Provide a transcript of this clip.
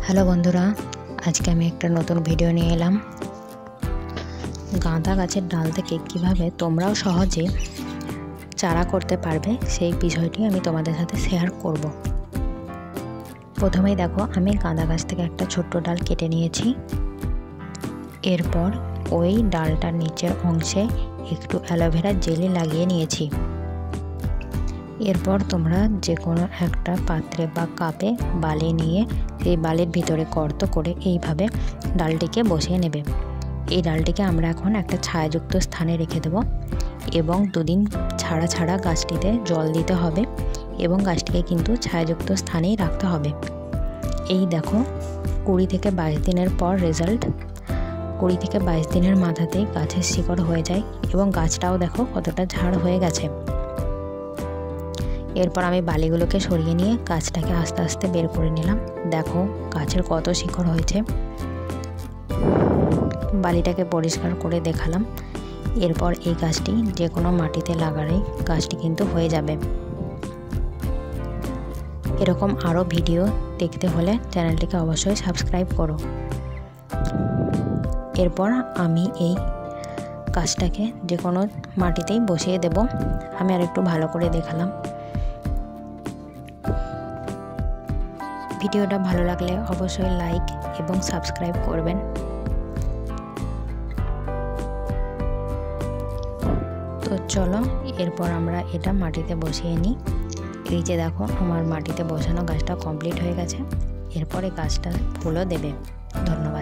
Hello বন্ধুরা, আজকে আমি একটা নতুন ভিডিও নিয়ে এলাম। গাঁদা গাছের ডাল থেকে কিভাবে তোমরাও সহজে চারা করতে পারবে সেই বিষয়টি আমি তোমাদের সাথে শেয়ার করব। প্রথমেই দেখো, আমি গাঁদা গাছ থেকে একটা ছোট্ট ডাল কেটে নিয়েছি। এরপর ওই ডালটার নিচের অংশে একটু অ্যালোভেরা জেলি লাগিয়ে নিয়েছি। এরপর তোমরা যে কোনো একটা পাত্রে বা কাপে বালি নিয়ে সেই বালির ভিতরে গর্ত করে এইভাবে ডালটিকে বসিয়ে নেবে। এই ডালটিকে আমরা এখন একটা ছায়াযুক্ত স্থানে রেখে দেব এবং দুদিন ছাড়া ছাড়া গাছটিতে জল দিতে হবে এবং গাছটিকে কিন্তু ছায়াযুক্ত স্থানেই রাখতে হবে। এই দেখো, 20 থেকে 22 দিনের পর রেজাল্ট। 20 থেকে 22 দিনের মাথাতেই গাছের শিকড় হয়ে যায় এবং গাছটাও দেখো কতটা ঝাড় হয়ে গেছে। এরপর আমি বালিগুলোকে সরিয়ে নিয়ে গাছটাকে আস্তে আস্তে বের করে নিলাম। দেখো গাছের কত শিকড় হয়েছে। বালিটাকে পরিষ্কার করে দেখালাম। এরপর এই গাছটি যে কোনো মাটিতে লাগালেই গাছটি কিন্তু হয়ে যাবে। এরকম আরও ভিডিও দেখতে হলে চ্যানেলটিকে অবশ্যই সাবস্ক্রাইব করো। এরপর আমি এই গাছটাকে যে কোনো মাটিতেই বসিয়ে দেব। আমি আর একটু ভালো করে দেখালাম। ভিডিওটা ভালো লাগলে অবশ্যই লাইক এবং সাবস্ক্রাইব করবেন। তো চলো, এরপর আমরা এটা মাটিতে বসিয়ে নিই। এই যে দেখো, আমার মাটিতে বসানো গাছটা কমপ্লিট হয়ে গেছে। এরপরে গাছটা ফুলও দেবে। ধন্যবাদ।